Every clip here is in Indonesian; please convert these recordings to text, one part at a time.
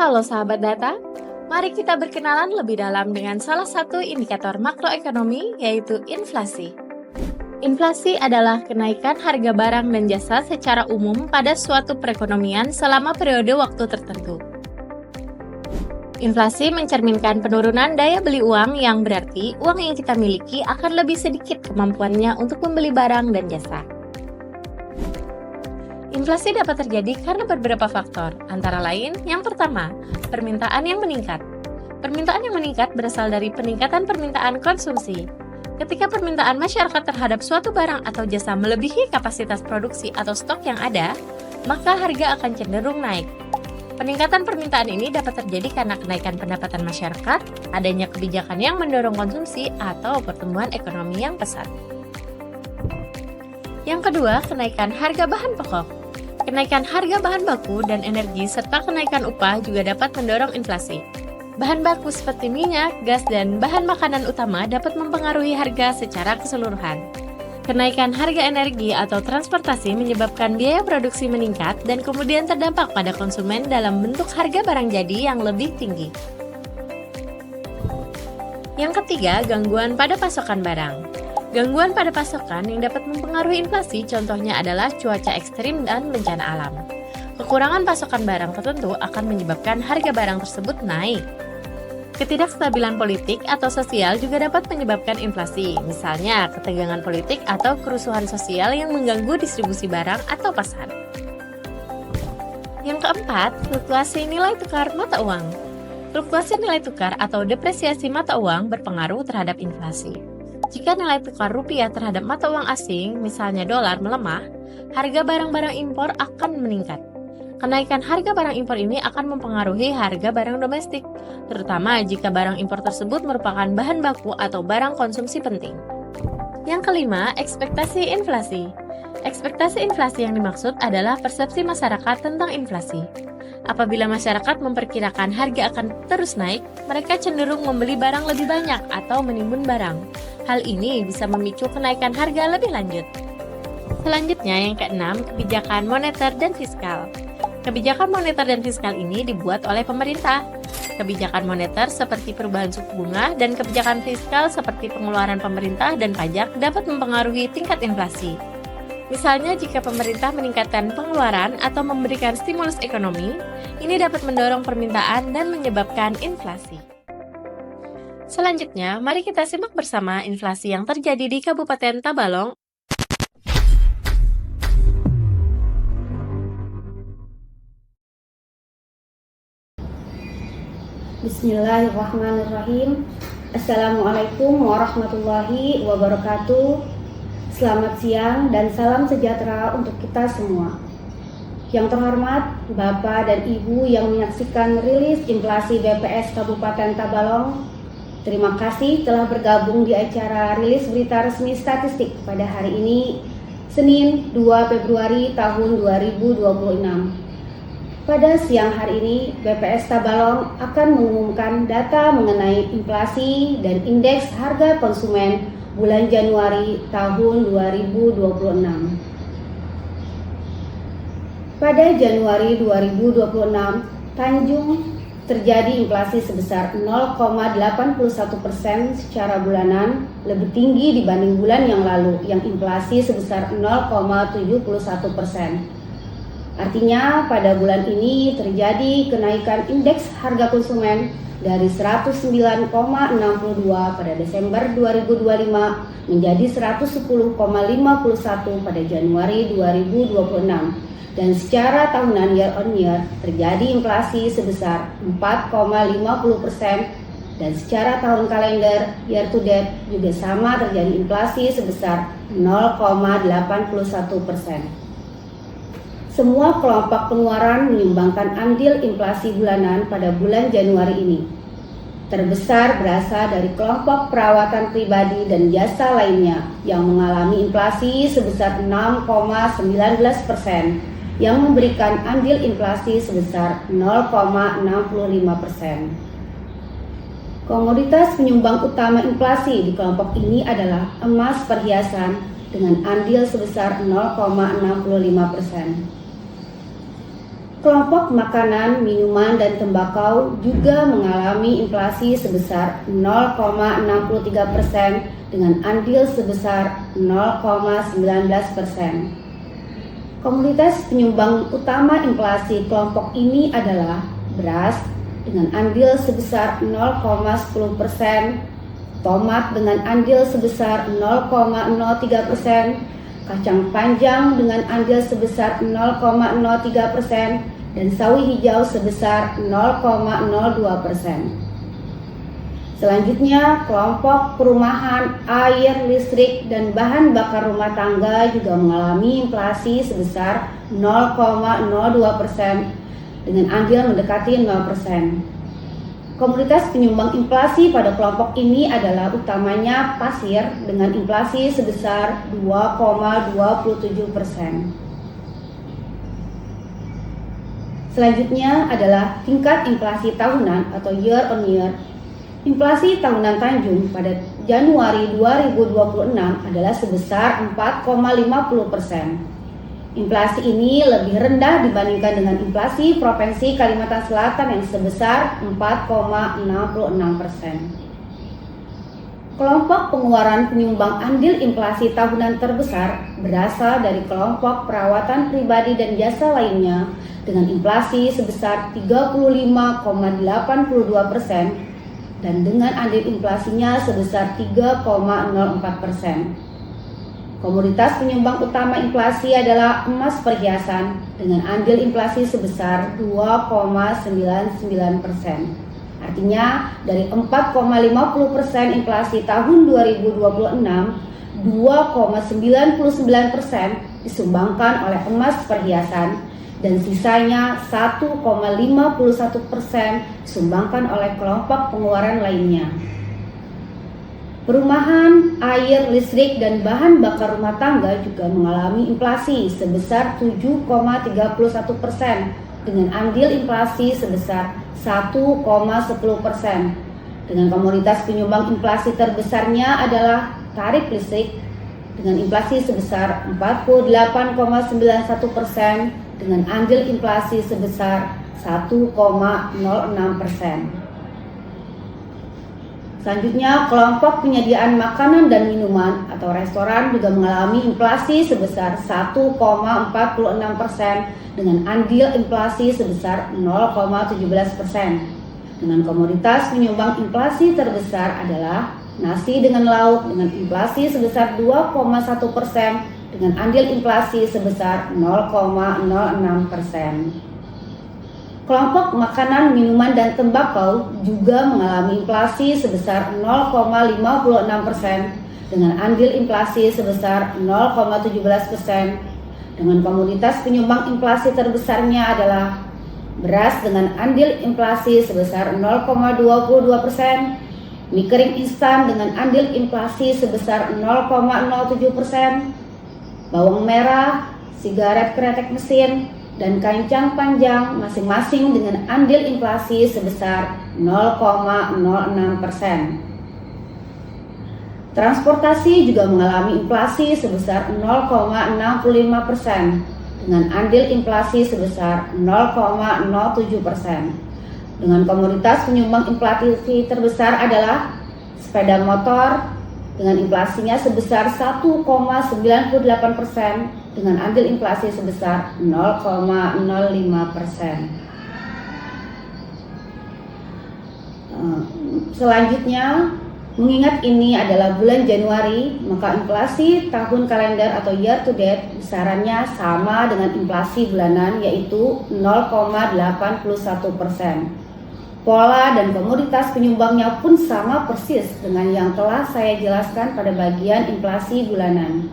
Halo sahabat data, mari kita berkenalan lebih dalam dengan salah satu indikator makroekonomi yaitu inflasi. Inflasi adalah kenaikan harga barang dan jasa secara umum pada suatu perekonomian selama periode waktu tertentu. Inflasi mencerminkan penurunan daya beli uang yang berarti uang yang kita miliki akan lebih sedikit kemampuannya untuk membeli barang dan jasa. Inflasi dapat terjadi karena beberapa faktor, antara lain yang pertama, permintaan yang meningkat. Permintaan yang meningkat berasal dari peningkatan permintaan konsumsi. Ketika permintaan masyarakat terhadap suatu barang atau jasa melebihi kapasitas produksi atau stok yang ada, maka harga akan cenderung naik. Peningkatan permintaan ini dapat terjadi karena kenaikan pendapatan masyarakat, adanya kebijakan yang mendorong konsumsi, atau pertumbuhan ekonomi yang pesat. Yang kedua, kenaikan harga bahan pokok. Kenaikan harga bahan baku dan energi serta kenaikan upah juga dapat mendorong inflasi. Bahan baku seperti minyak, gas, dan bahan makanan utama dapat mempengaruhi harga secara keseluruhan. Kenaikan harga energi atau transportasi menyebabkan biaya produksi meningkat dan kemudian terdampak pada konsumen dalam bentuk harga barang jadi yang lebih tinggi. Yang ketiga, gangguan pada pasokan barang. Gangguan pada pasokan yang dapat mempengaruhi inflasi contohnya adalah cuaca ekstrim dan bencana alam. Kekurangan pasokan barang tertentu akan menyebabkan harga barang tersebut naik. Ketidakstabilan politik atau sosial juga dapat menyebabkan inflasi, misalnya ketegangan politik atau kerusuhan sosial yang mengganggu distribusi barang atau pasar. Yang keempat, fluktuasi nilai tukar mata uang. Fluktuasi nilai tukar atau depresiasi mata uang berpengaruh terhadap inflasi. Jika nilai tukar rupiah terhadap mata uang asing, misalnya dolar, melemah, harga barang-barang impor akan meningkat. Kenaikan harga barang impor ini akan mempengaruhi harga barang domestik, terutama jika barang impor tersebut merupakan bahan baku atau barang konsumsi penting. Yang kelima, ekspektasi inflasi. Ekspektasi inflasi yang dimaksud adalah persepsi masyarakat tentang inflasi. Apabila masyarakat memperkirakan harga akan terus naik, mereka cenderung membeli barang lebih banyak atau menimbun barang. Hal ini bisa memicu kenaikan harga lebih lanjut. Selanjutnya, yang keenam, kebijakan moneter dan fiskal. Kebijakan moneter dan fiskal ini dibuat oleh pemerintah. Kebijakan moneter seperti perubahan suku bunga dan kebijakan fiskal seperti pengeluaran pemerintah dan pajak dapat mempengaruhi tingkat inflasi. Misalnya jika pemerintah meningkatkan pengeluaran atau memberikan stimulus ekonomi, ini dapat mendorong permintaan dan menyebabkan inflasi. Selanjutnya, mari kita simak bersama inflasi yang terjadi di Kabupaten Tabalong. Bismillahirrahmanirrahim. Assalamualaikum warahmatullahi wabarakatuh. Selamat siang dan salam sejahtera untuk kita semua. Yang terhormat Bapak dan Ibu yang menyaksikan rilis inflasi BPS Kabupaten Tabalong, terima kasih telah bergabung di acara rilis berita resmi statistik pada hari ini, Senin 2 Februari tahun 2026. Pada siang hari ini, BPS Tabalong akan mengumumkan data mengenai inflasi dan indeks harga konsumen bulan Januari tahun 2026. Pada Januari 2026, Tanjung terjadi inflasi sebesar 0,81% secara bulanan, lebih tinggi dibanding bulan yang lalu yang inflasi sebesar 0,71%. Artinya pada bulan ini terjadi kenaikan indeks harga konsumen dari 109,62 pada Desember 2025 menjadi 110,51 pada Januari 2026 dan secara tahunan year on year terjadi inflasi sebesar 4,50% dan secara tahun kalender year to date juga sama terjadi inflasi sebesar 0,81%. Semua kelompok pengeluaran menyumbangkan andil inflasi bulanan pada bulan Januari ini. Terbesar berasal dari kelompok perawatan pribadi dan jasa lainnya yang mengalami inflasi sebesar 6,19% yang memberikan andil inflasi sebesar 0,65%. Komoditas penyumbang utama inflasi di kelompok ini adalah emas perhiasan dengan andil sebesar 0,65%. Kelompok makanan, minuman, dan tembakau juga mengalami inflasi sebesar 0,63% dengan andil sebesar 0,19%. Komoditas penyumbang utama inflasi kelompok ini adalah beras dengan andil sebesar 0,10%, tomat dengan andil sebesar 0,03%, kacang panjang dengan andil sebesar 0,03%, dan sawi hijau sebesar 0,02%. Selanjutnya, kelompok perumahan, air, listrik, dan bahan bakar rumah tangga juga mengalami inflasi sebesar 0,02% dengan andil mendekati 0%. Komoditas penyumbang inflasi pada kelompok ini adalah utamanya pasir dengan inflasi sebesar 2,27%. Selanjutnya adalah tingkat inflasi tahunan atau year on year. Inflasi tahunan Tanjung pada Januari 2026 adalah sebesar 4,50%. Inflasi ini lebih rendah dibandingkan dengan inflasi Provinsi Kalimantan Selatan yang sebesar 4,66%. Kelompok pengeluaran penyumbang andil inflasi tahunan terbesar berasal dari kelompok perawatan pribadi dan jasa lainnya dengan inflasi sebesar 35,82% dan dengan andil inflasinya sebesar 3,04%. Komoditas penyumbang utama inflasi adalah emas perhiasan dengan andil inflasi sebesar 2,99%. Artinya dari 4,50% inflasi tahun 2026, 2,99% disumbangkan oleh emas perhiasan dan sisanya 1,51% disumbangkan oleh kelompok pengeluaran lainnya. Perumahan, air, listrik, dan bahan bakar rumah tangga juga mengalami inflasi sebesar 7,31% dengan andil inflasi sebesar 1,10%. Dengan komoditas penyumbang inflasi terbesarnya adalah tarif listrik dengan inflasi sebesar 48,91% dengan andil inflasi sebesar 1,06%. Selanjutnya, kelompok penyediaan makanan dan minuman atau restoran juga mengalami inflasi sebesar 1,46% dengan andil inflasi sebesar 0,17%. Dengan komoditas penyumbang inflasi terbesar adalah nasi dengan lauk dengan inflasi sebesar 2,1% dengan andil inflasi sebesar 0,06%. Kelompok makanan, minuman, dan tembakau juga mengalami inflasi sebesar 0,56% dengan andil inflasi sebesar 0,17%. Dengan komoditas penyumbang inflasi terbesarnya adalah beras dengan andil inflasi sebesar 0,22%, mie kering instan dengan andil inflasi sebesar 0,07%, bawang merah, sigaret kretek mesin, dan kacang panjang masing-masing dengan andil inflasi sebesar 0,06%. Transportasi juga mengalami inflasi sebesar 0,65% dengan andil inflasi sebesar 0,07%. Dengan komoditas penyumbang inflasi terbesar adalah sepeda motor dengan inflasinya sebesar 1,98% dengan andil inflasi sebesar 0,05%. Selanjutnya, mengingat ini adalah bulan Januari, maka inflasi tahun kalender atau year to date besarannya sama dengan inflasi bulanan, yaitu 0,81%. Pola dan komoditas penyumbangnya pun sama persis dengan yang telah saya jelaskan pada bagian inflasi bulanan.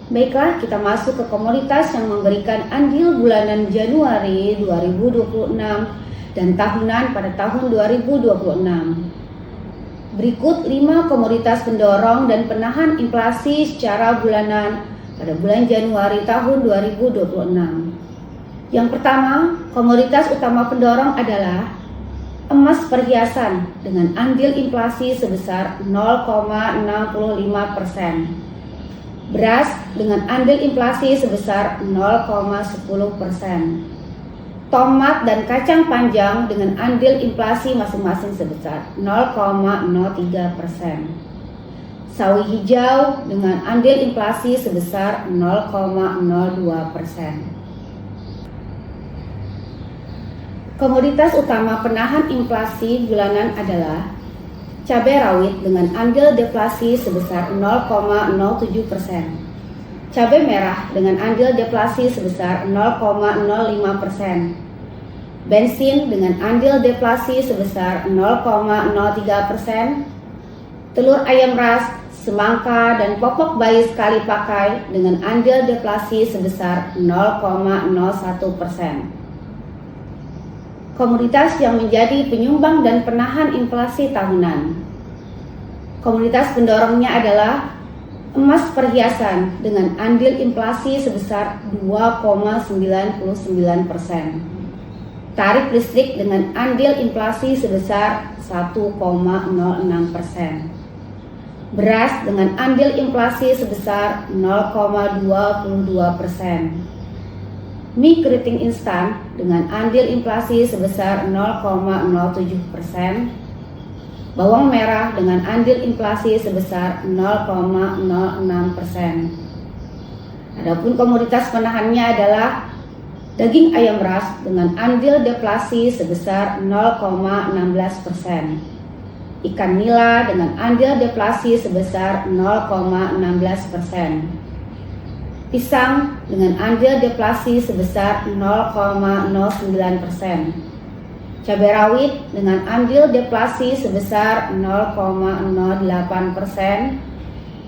Baiklah, kita masuk ke komoditas yang memberikan andil bulanan Januari 2026 dan tahunan pada tahun 2026. Berikut 5 komoditas pendorong dan penahan inflasi secara bulanan pada bulan Januari tahun 2026. Yang pertama, komoditas utama pendorong adalah emas perhiasan dengan andil inflasi sebesar 0,65%. Beras dengan andil inflasi sebesar 0,10%. Tomat dan kacang panjang dengan andil inflasi masing-masing sebesar 0,03%. Sawi hijau dengan andil inflasi sebesar 0,02%. Komoditas utama penahan inflasi bulanan adalah cabai rawit dengan andil deflasi sebesar 0,07%. Cabai merah dengan andil deflasi sebesar 0,05%. Bensin dengan andil deflasi sebesar 0,03%. Telur ayam ras, semangka, dan popok bayi sekali pakai dengan andil deflasi sebesar 0,01%. Komoditas yang menjadi penyumbang dan penahan inflasi tahunan. Komoditas pendorongnya adalah emas perhiasan dengan andil inflasi sebesar 2,99%. Tarif listrik dengan andil inflasi sebesar 1,06%. Beras dengan andil inflasi sebesar 0,22%. Mie keriting instan dengan andil inflasi sebesar 0,07%. Bawang merah dengan andil inflasi sebesar 0,06%. Adapun komoditas penahannya adalah daging ayam ras dengan andil deflasi sebesar 0,16%. Ikan nila dengan andil deflasi sebesar 0,16%. Pisang dengan andil deflasi sebesar 0,09%. Cabai rawit dengan andil deflasi sebesar 0,08%.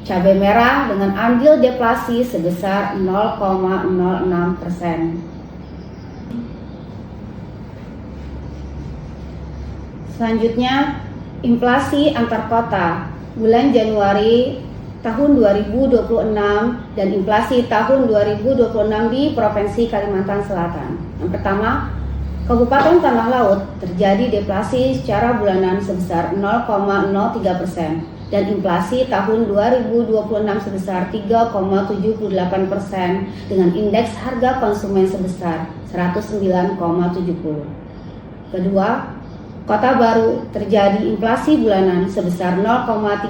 Cabai merah dengan andil deflasi sebesar 0,06%. Selanjutnya, inflasi antar kota bulan Januari tahun 2026 dan inflasi tahun 2026 di Provinsi Kalimantan Selatan. Yang pertama, Kabupaten Tanah Laut terjadi deflasi secara bulanan sebesar 0,03% dan inflasi tahun 2026 sebesar 3,78% dengan indeks harga konsumen sebesar 109,70. Kedua, Kota Baru terjadi inflasi bulanan sebesar 0,36%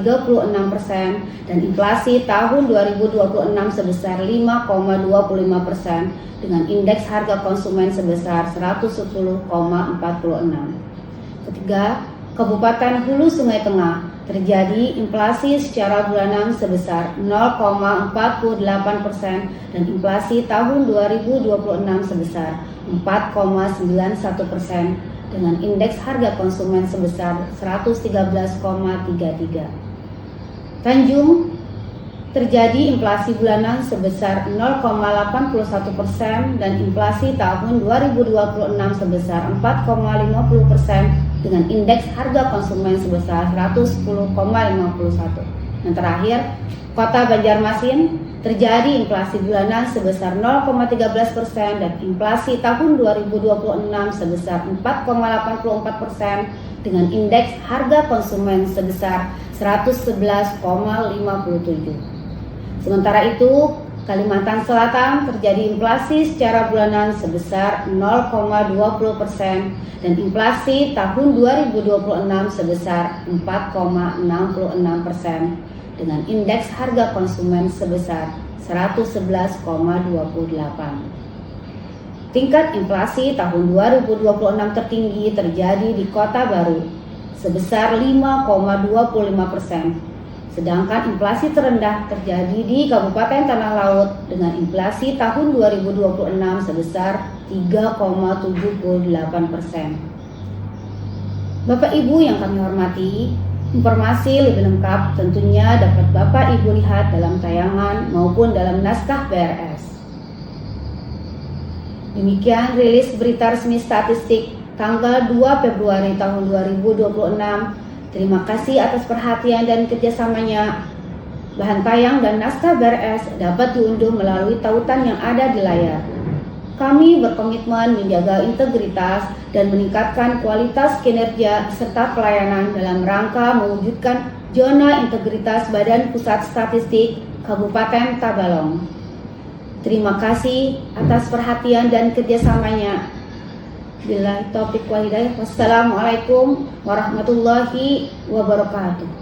dan inflasi tahun 2026 sebesar 5,25% dengan indeks harga konsumen sebesar 110,46. Ketiga, Kabupaten Hulu Sungai Tengah terjadi inflasi secara bulanan sebesar 0,48% dan inflasi tahun 2026 sebesar 4,91% dengan indeks harga konsumen sebesar 113,33. Tanjung terjadi inflasi bulanan sebesar 0,81% dan inflasi tahun 2026 sebesar 4,50% dengan indeks harga konsumen sebesar 110,51. Yang terakhir, Kota Banjarmasin terjadi inflasi bulanan sebesar 0,13% dan inflasi tahun 2026 sebesar 4,84% dengan indeks harga konsumen sebesar 111,57. Sementara itu, Kalimantan Selatan terjadi inflasi secara bulanan sebesar 0,20% dan inflasi tahun 2026 sebesar 4,66% dengan indeks harga konsumen sebesar 111,28. Tingkat inflasi tahun 2026 tertinggi terjadi di Kota Baru sebesar 5,25%. Sedangkan inflasi terendah terjadi di Kabupaten Tanah Laut dengan inflasi tahun 2026 sebesar 3,78%. Bapak Ibu yang kami hormati, informasi lebih lengkap tentunya dapat Bapak Ibu lihat dalam tayangan maupun dalam naskah BRS. Demikian rilis berita resmi statistik tanggal 2 Februari tahun 2026. Terima kasih atas perhatian dan kerjasamanya. Bahan tayang dan naskah BRS dapat diunduh melalui tautan yang ada di layar. Kami berkomitmen menjaga integritas dan meningkatkan kualitas kinerja serta pelayanan dalam rangka mewujudkan zona integritas Badan Pusat Statistik Kabupaten Tabalong. Terima kasih atas perhatian dan kerjasamanya. Billahi taufiq wal hidayah. Wassalamualaikum warahmatullahi wabarakatuh.